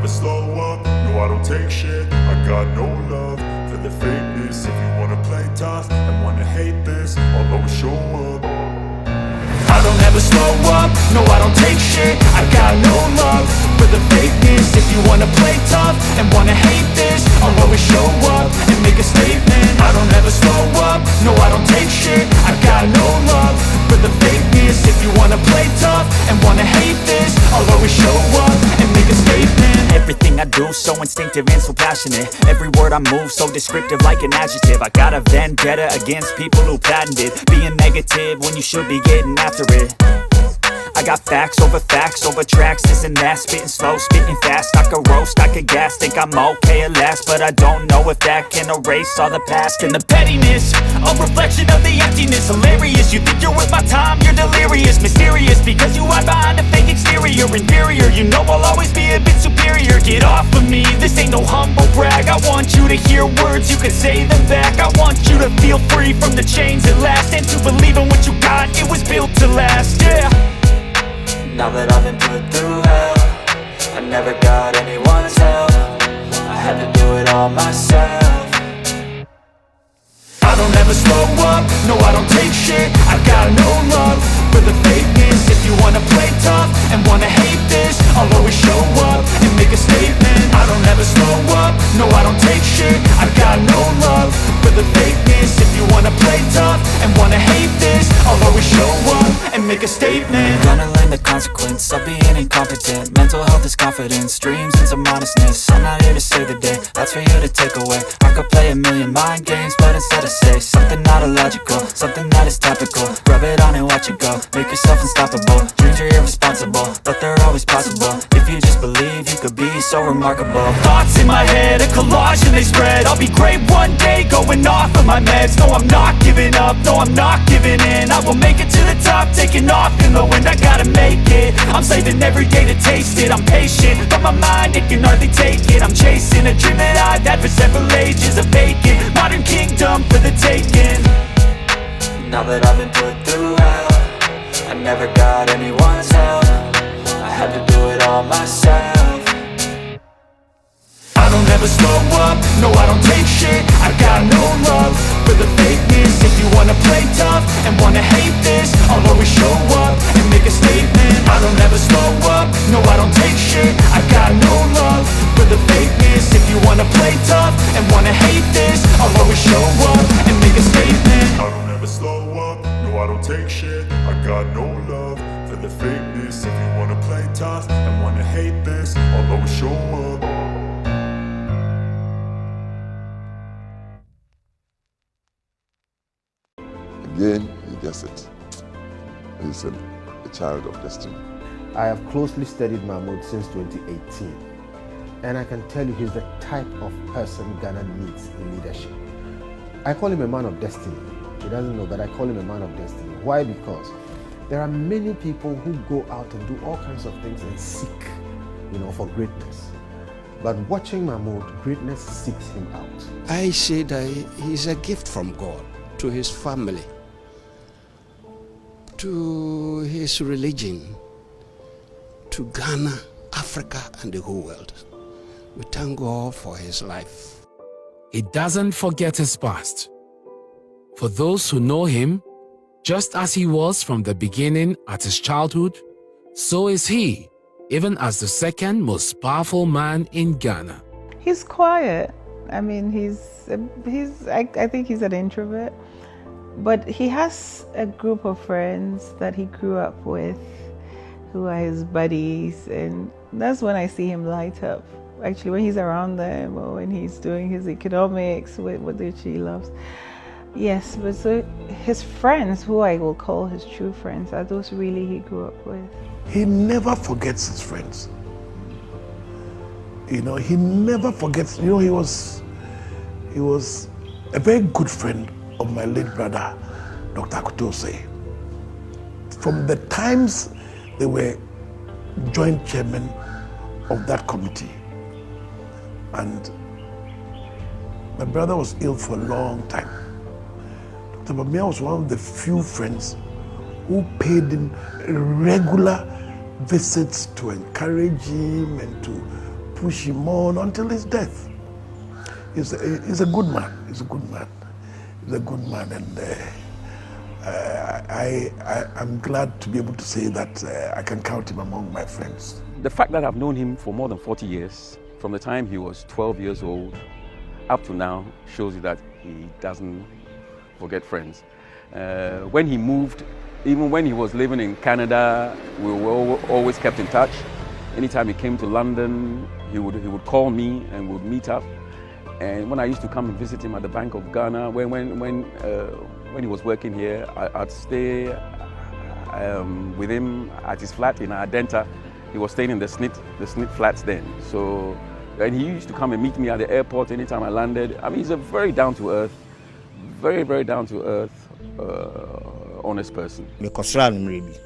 slow up, no I don't take shit. I got no love for the fakeness. If you wanna play tough and wanna hate this, I'll always show up. I don't ever slow up, no I don't take shit. I got no love for the fakeness. If you wanna play tough and wanna hate this, I'll always show up and make a statement. I don't ever slow up, no I don't take shit. I got no love for the fakeness. If you wanna play tough and wanna hate this, I'll always show up and make a statement. Everything I do so instinctive and so passionate. Every word I move so descriptive like an adjective. I got a vendetta against people who patented being negative when you should be getting after it. I got facts over tracks, this and that. Spitting slow, spitting fast. I could roast, I could gas. Think I'm okay at last, but I don't know if that can erase all the past. And the pettiness, a reflection of the emptiness. Hilarious, you think you're worth my time, you're delirious. Mysterious, because you hide behind a fake exterior. Inferior, you know I'll always be a bit superior. Get off of me, this ain't no humble brag. I want you to hear words, you can say them back. I want you to feel free from the chains at last, and to believe in what you got, it was built to last, yeah. Now that I've been put through hell, I never got anyone's help. I had to do it all myself. I don't ever slow up, no I don't take shit. I got no love for the fakeness. If you wanna play tough and wanna hate this, I'll always show up and make a statement. I don't ever slow up, no I don't take shit. I got no love for the fakeness. If you wanna play tough and wanna hate this, I'll always show up and make a statement. Gonna learn the consequence of being incompetent. Mental health is confidence, dreams and some honestness. I'm not here to save the day, that's for you to take away. I could play a million mind games, but instead I say something not illogical, something that is topical. Rub it on and watch it go, make yourself unstoppable. Dreams are irresponsible, but they're always possible. If you just believe, you could be so remarkable. Thoughts in my head, a collage and they spread. I'll be great one day, going off of my meds. No, I'm not giving up, no, I'm not giving in. I will make it to the top, taking off in the wind. I gotta make it, I'm saving every day to taste it. I'm patient, but my mind, it can hardly take it. I'm chasing a dream that I've had for several ages. A vacant, modern kingdom for the taking. Now that I've been put through hell, I never got anyone's help. I had to do it all myself. I don't ever slow up, no I don't take shit. I got no love for the fakeness. If you wanna play tough and wanna hate this, I'll always show up and make a statement. I don't ever slow up, no I don't take shit. I got no love for the fakeness. If you wanna play tough and wanna hate this, I'll always show up and make a statement. I don't ever slow up, no I don't take shit. I got no love for the fakeness. If you wanna play tough and wanna hate this, I'll always show up. Again, he gets it. He's a child of destiny. I have closely studied Mahmoud since 2018, and I can tell you he's the type of person Ghana needs in leadership. I call him a man of destiny. He doesn't know, but I call him a man of destiny. Why? Because there are many people who go out and do all kinds of things and seek, for greatness. But watching Mahmoud, greatness seeks him out. I say that he's a gift from God to his family, to his religion, to Ghana, Africa, and the whole world. We thank God for his life. He doesn't forget his past. For those who know him, just as he was from the beginning at his childhood, so is he, even as the second most powerful man in Ghana. He's quiet. I mean, I think he's an introvert, but he has a group of friends that he grew up with who are his buddies, and that's when I see him light up. Actually, when he's around them or when he's doing his economics, which he loves. Yes, but so his friends, who I will call his true friends, are those really he grew up with. He never forgets his friends. He never forgets. He was a very good friend of my late brother, Dr. Kutose. From the times they were joint chairman of that committee, and my brother was ill for a long time. Dr. Bawumia was one of the few friends who paid him regular visits to encourage him and to push him on until his death. He's a good man. He's a good man. He's a good man, and I'm glad to be able to say that I can count him among my friends. The fact that I've known him for more than 40 years, from the time he was 12 years old up to now, shows you that he doesn't forget friends. When he moved, even when he was living in Canada, we were always kept in touch. Anytime he came to London, he would call me and we would meet up. And when I used to come and visit him at the Bank of Ghana, when he was working here, I'd stay with him at his flat in Ardenta. He was staying in the SNIT flats then. So, and he used to come and meet me at the airport anytime I landed. I mean, he's a very down-to-earth, very, very down-to-earth, honest person. Me kosran mrebi.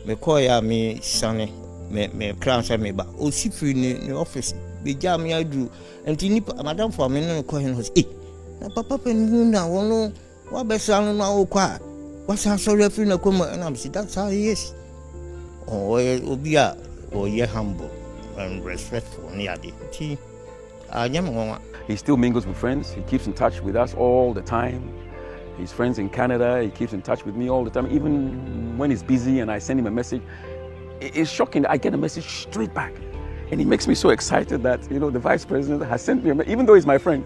Me koya me sane me cransa me ba. O sifri ni office. Be jam me adu. Enti ni madam for me no ko hen ho. Eh. Na papa penu na wono wa be sanu na o kwa. Wa sa sorry free na ko and I'm see that's how he is. Oh, obia o ye humble and respectful ni ade. Ti he still mingles with friends. He keeps in touch with us all the time. His friends in Canada, he keeps in touch with me all the time. Even when he's busy and I send him a message, it's shocking that I get a message straight back. And it makes me so excited that, you know, the vice president has sent me a message. Even though he's my friend,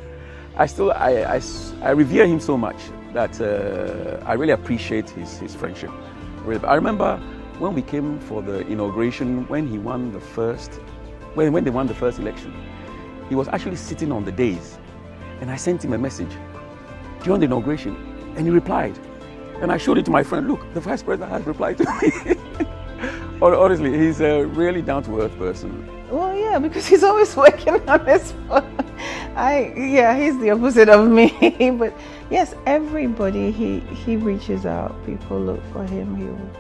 I revere him so much that I really appreciate his friendship. I remember when we came for the inauguration, when he won the first, when they won the first election, he was actually sitting on the dais. And I sent him a message during the inauguration, and he replied. And I showed it to my friend, look, the vice president has replied to me. Honestly, he's a really down-to-earth person. Well, yeah, because he's always working on his phone. He's the opposite of me. But yes, everybody, he reaches out. People look for him.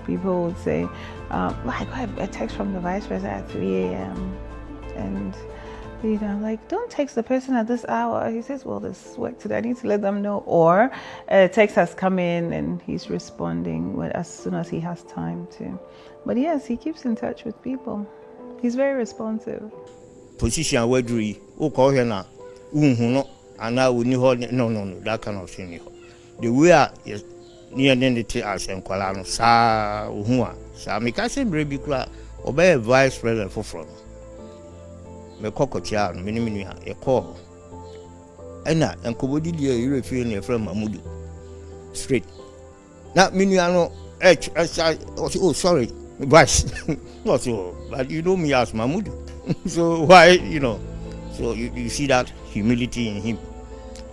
People would say, I got a text from the vice president at 3 a.m. And you know, like, don't text the person at this hour. He says, well, there's work today. I need to let them know. Or a text has come in and he's responding as soon as he has time to. But yes, he keeps in touch with people. He's very responsive. Position where do you call here now? No, that kind of thing. The way is near the as and Kualano, sa me can say baby obey vice president for from. Me kokotia no mini e call ena enkobodi dia you feel near from Mamudu straight na minua no oh sorry vice not so but you know me as Mamudu so why you know so you see that humility in him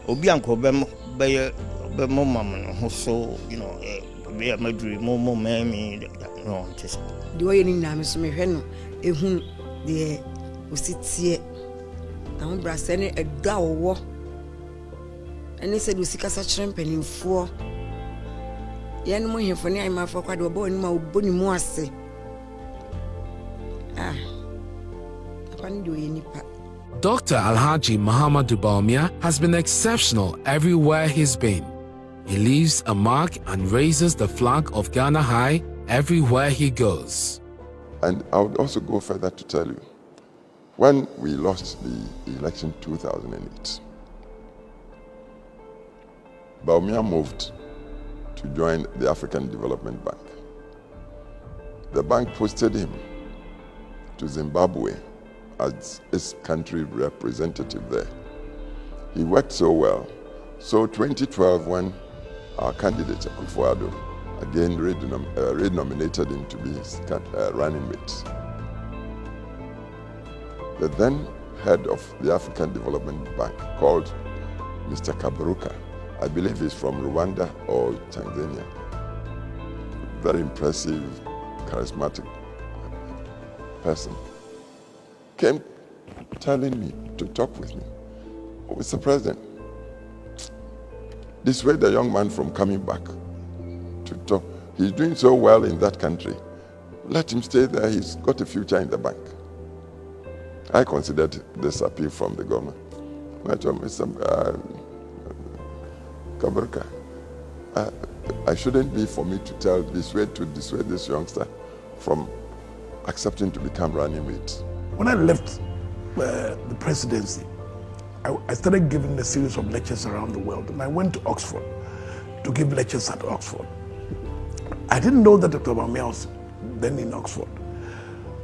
obi anko be mama so you know be a madri mo mami no just the way ni na me so me hwe no ehun de Usitie na mo brase ne edwa wo ene se do sika sa kyerem panimfo ye no mo hefo ne ayma fo kwade obo ni ma oboni mu ase apani do ye nipa. Dr. Alhaji Muhammadu Bawumia has been exceptional everywhere he's been. He leaves a mark and raises the flag of Ghana high everywhere he goes. And I would also go further to tell you, when we lost the election 2008, Bawumia moved to join the African Development Bank. The bank posted him to Zimbabwe as its country representative there. He worked so well. So 2012, when our candidate, Akufo-Addo, again renominated him to be his running mate, the then head of the African Development Bank, called Mr. Kaberuka, I believe he's from Rwanda or Tanzania, very impressive, charismatic person, came telling me to talk with me. Oh, Mr. President, dissuade the young man from coming back to talk. He's doing so well in that country. Let him stay there. He's got a future in the bank. I considered this appeal from the government. I told Mr. Kaberuka, I shouldn't be for me to dissuade this youngster from accepting to become running mate When I left the presidency, I started giving a series of lectures around the world, and I went to Oxford to give lectures at Oxford. I didn't know that Dr. Bawumia was then in Oxford.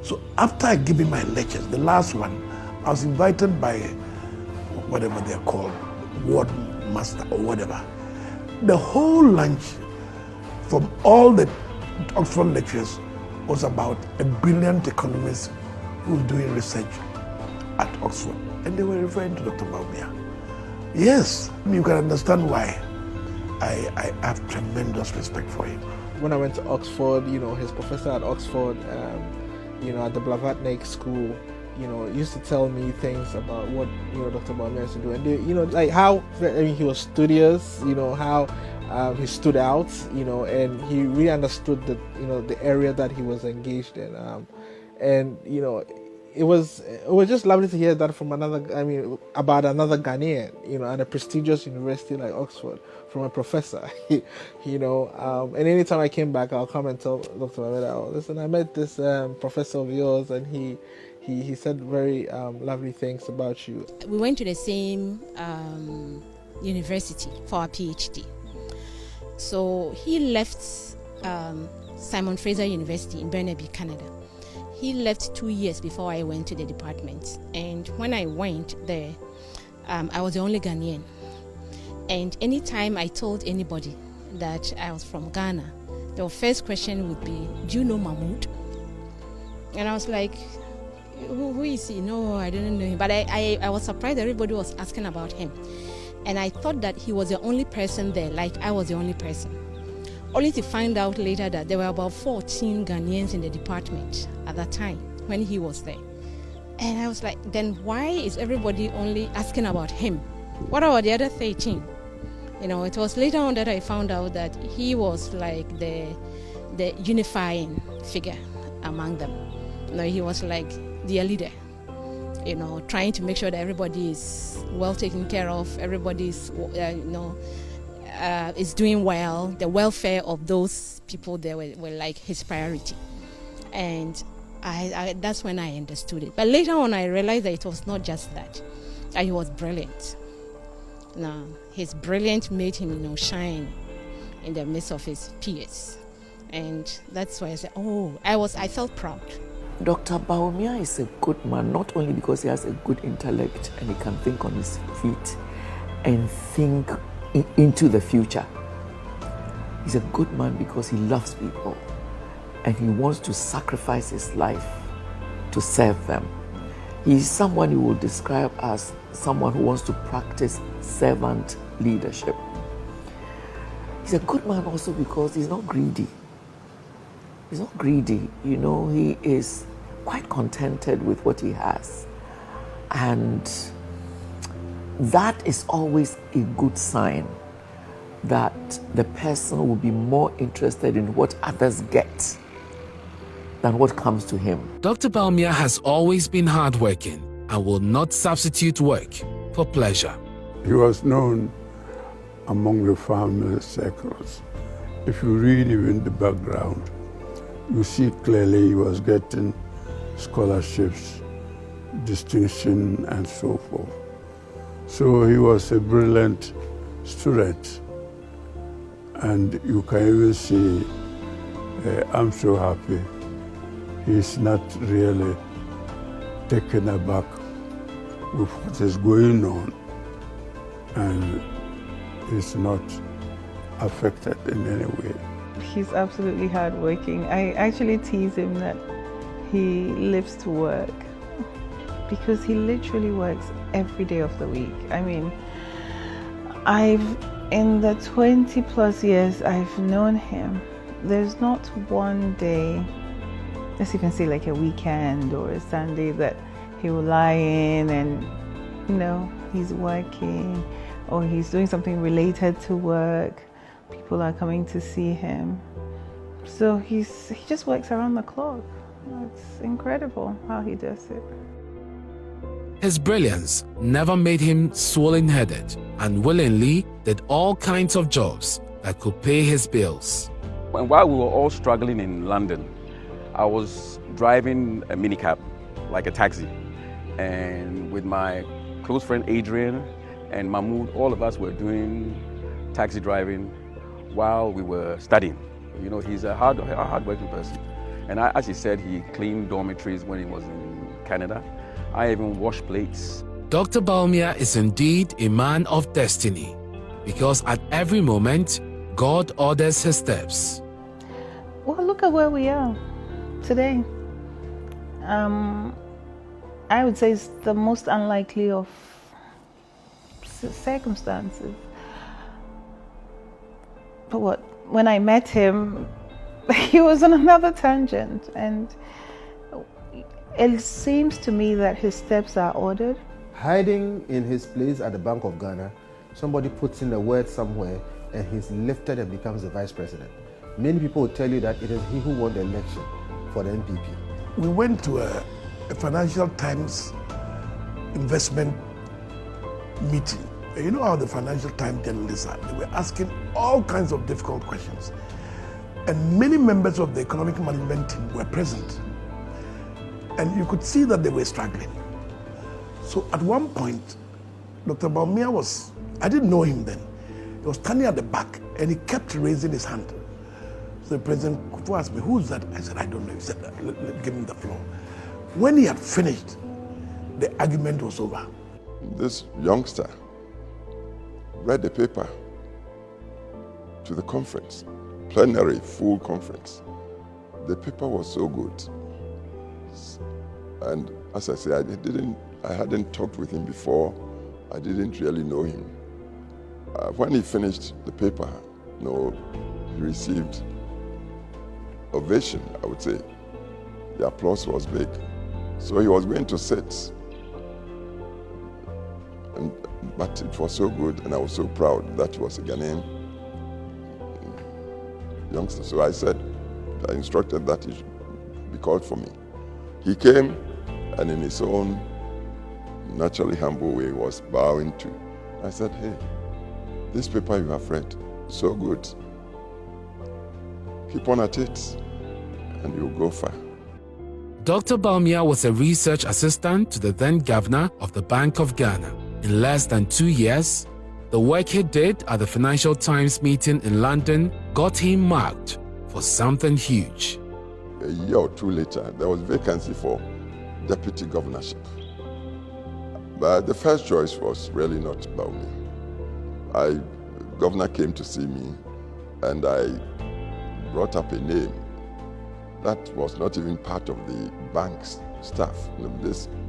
So after I gave him my lectures, the last one, I was invited by whatever they're called, ward master or whatever. The whole lunch from all the Oxford lectures was about a brilliant economist who was doing research at Oxford. And they were referring to Dr. Bawumia. Yes, you can understand why I have tremendous respect for him. When I went to Oxford, his professor at Oxford, at the Blavatnik school, used to tell me things about what, Dr. Bawumia used to do. And they, how, he was studious, how he stood out, and he really understood the area that he was engaged in. It was just lovely to hear that from about another Ghanaian, at a prestigious university like Oxford, from a professor, and anytime I came back, I'll come and tell Dr. Bawumia, listen, I met this professor of yours, and he said very lovely things about you. We went to the same university for our PhD. So he left Simon Fraser University in Burnaby, Canada. He left 2 years before I went to the department. And when I went there, I was the only Ghanaian. And anytime I told anybody that I was from Ghana, the first question would be, do you know Mahmoud? And I was like, who is he? No, I didn't know him. But I was surprised everybody was asking about him. And I thought that he was the only person there, like I was the only person. Only to find out later that there were about 14 Ghanaians in the department at that time when he was there. And I was like, then why is everybody only asking about him? What about the other 13? It was later on that I found out that he was like the unifying figure among them. He was like their leader, trying to make sure that everybody is well taken care of, everybody is, is doing well. The welfare of those people there were like his priority. And I that's when I understood it. But later on, I realized that it was not just that he was brilliant. Now, his brilliance made him, shine in the midst of his peers. And that's why I said, I felt proud. Dr. Bawumia is a good man, not only because he has a good intellect and he can think on his feet and think into the future. He's a good man because he loves people and he wants to sacrifice his life to serve them. He's someone you would describe as someone who wants to practice servant leadership. He's a good man also because he's not greedy. He's not greedy, he is quite contented with what he has. And that is always a good sign that the person will be more interested in what others get than what comes to him. Dr. Bawumia has always been hardworking and will not substitute work for pleasure. He was known among the family circles. If you read even the background, you see clearly he was getting scholarships, distinction, and so forth. So he was a brilliant student. And you can even see, I'm so happy. He's not really taken aback with what is going on. And he's not affected in any way. He's absolutely hardworking. I actually tease him that he lives to work because he literally works every day of the week. In the 20 plus years I've known him, there's not one day, let's even say like a weekend or a Sunday, that he will lie in and, he's working or he's doing something related to work. People are coming to see him. So he just works around the clock. It's incredible how he does it. His brilliance never made him swollen-headed and willingly did all kinds of jobs that could pay his bills. And while we were all struggling in London, I was driving a minicab like a taxi. And with my close friend Adrian and Mahmoud, all of us were doing taxi driving while we were studying. You know, he's a hard-working person. And as he said, he cleaned dormitories when he was in Canada. I even washed plates. Dr. Bawumia is indeed a man of destiny, because at every moment, God orders his steps. Well, look at where we are today. I would say it's the most unlikely of circumstances. But when I met him, he was on another tangent, and it seems to me that his steps are ordered. Hiding in his place at the Bank of Ghana, somebody puts in a word somewhere and he's lifted and becomes the vice president. Many people will tell you that it is he who won the election for the NPP. We went to a Financial Times investment meeting. You know how the Financial Times journalists are. They were asking all kinds of difficult questions. And many members of the economic management team were present. And you could see that they were struggling. So at one point, Dr. Bawumia was, I didn't know him then, he was standing at the back and he kept raising his hand. So the president asked me, who's that? I said, I don't know. He said, give him the floor. When he had finished, the argument was over. This youngster read the paper to the conference, plenary, full conference. The paper was so good. And as I say, I hadn't talked with him before. I didn't really know him. When he finished the paper, he received ovation, I would say. The applause was big. So he was going to sit. But it was so good, and I was so proud that he was a Ghanaian youngster. So I instructed that he should be called for me. He came, and in his own naturally humble way was bowing to. I said, hey, this paper you have read, so good. Keep on at it, and you'll go far. Dr. Bawumia was a research assistant to the then governor of the Bank of Ghana. In less than 2 years, the work he did at the Financial Times meeting in London got him marked for something huge. A year or two later, there was vacancy for deputy governorship. But the first choice was really not Bawumia. Governor came to see me, and I brought up a name that was not even part of the bank's staff.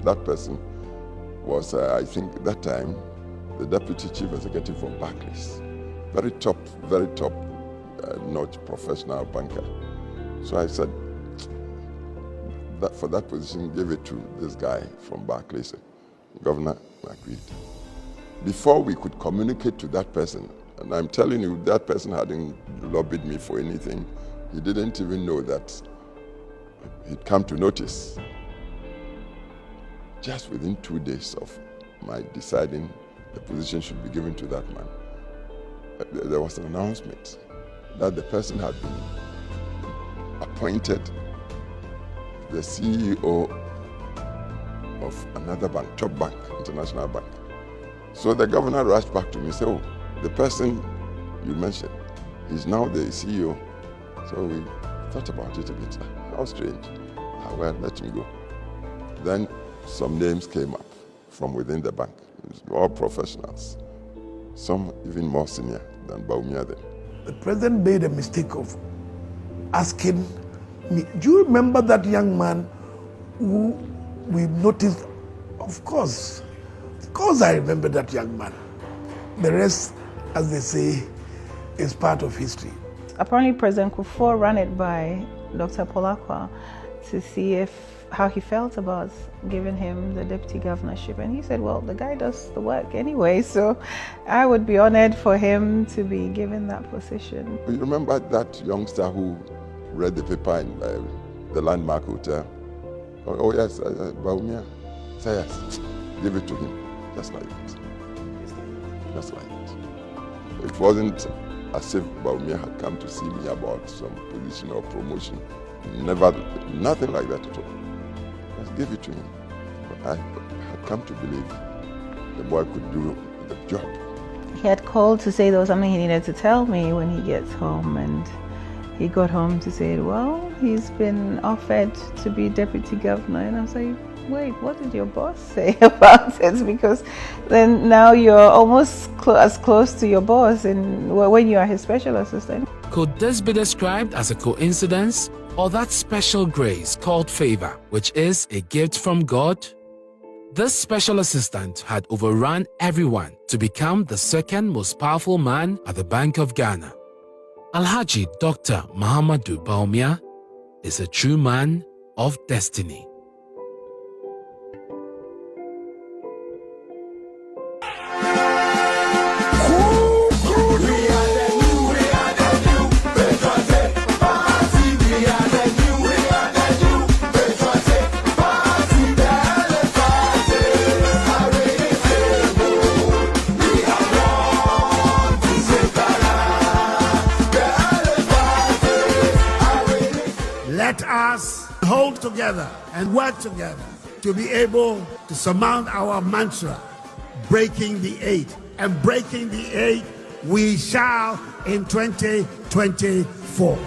That person was, I think, that time, the deputy chief executive for Barclays. Very top, not professional banker. So I said, that for that position, give it to this guy from Barclays. Governor agreed. Before we could communicate to that person, and I'm telling you, that person hadn't lobbied me for anything. He didn't even know that he'd come to notice. Just within 2 days of my deciding the position should be given to that man, there was an announcement that the person had been appointed the CEO of another bank, top bank, international bank. So the governor rushed back to me and said, oh, the person you mentioned, he's now the CEO. So we thought about it a bit. How strange. Well, let him go. Then some names came up from within the bank. All professionals. Some even more senior than Bawumia then. The president made a mistake of asking me, do you remember that young man who we noticed? Of course I remember that young man. The rest, as they say, is part of history. Apparently President Kufuor ran it by Dr. Polakwa to see how he felt about giving him the deputy governorship, and he said, well, the guy does the work anyway, so I would be honored for him to be given that position. You remember that youngster who read the paper in the Landmark Hotel? Oh yes, Bawumia. Say yes, give it to him, just like it. Just like it. It wasn't as if Bawumia had come to see me about some position or promotion. Never, nothing like that at all. just gave it to him. But I had come to believe the boy could do the job. He had called to say there was something he needed to tell me when he gets home, and he got home to say, well, he's been offered to be deputy governor. And I was like, wait, what did your boss say about it? Because then now you're almost as close to your boss when you are his special assistant. Could this be described as a coincidence, or that special grace called favor, which is a gift from God? This special assistant had overrun everyone to become the second most powerful man at the Bank of Ghana. Alhaji Dr. Bawumia is a true man of destiny. Let us hold together and work together to be able to surmount our mantra, breaking the 8. And breaking the 8 we shall in 2024.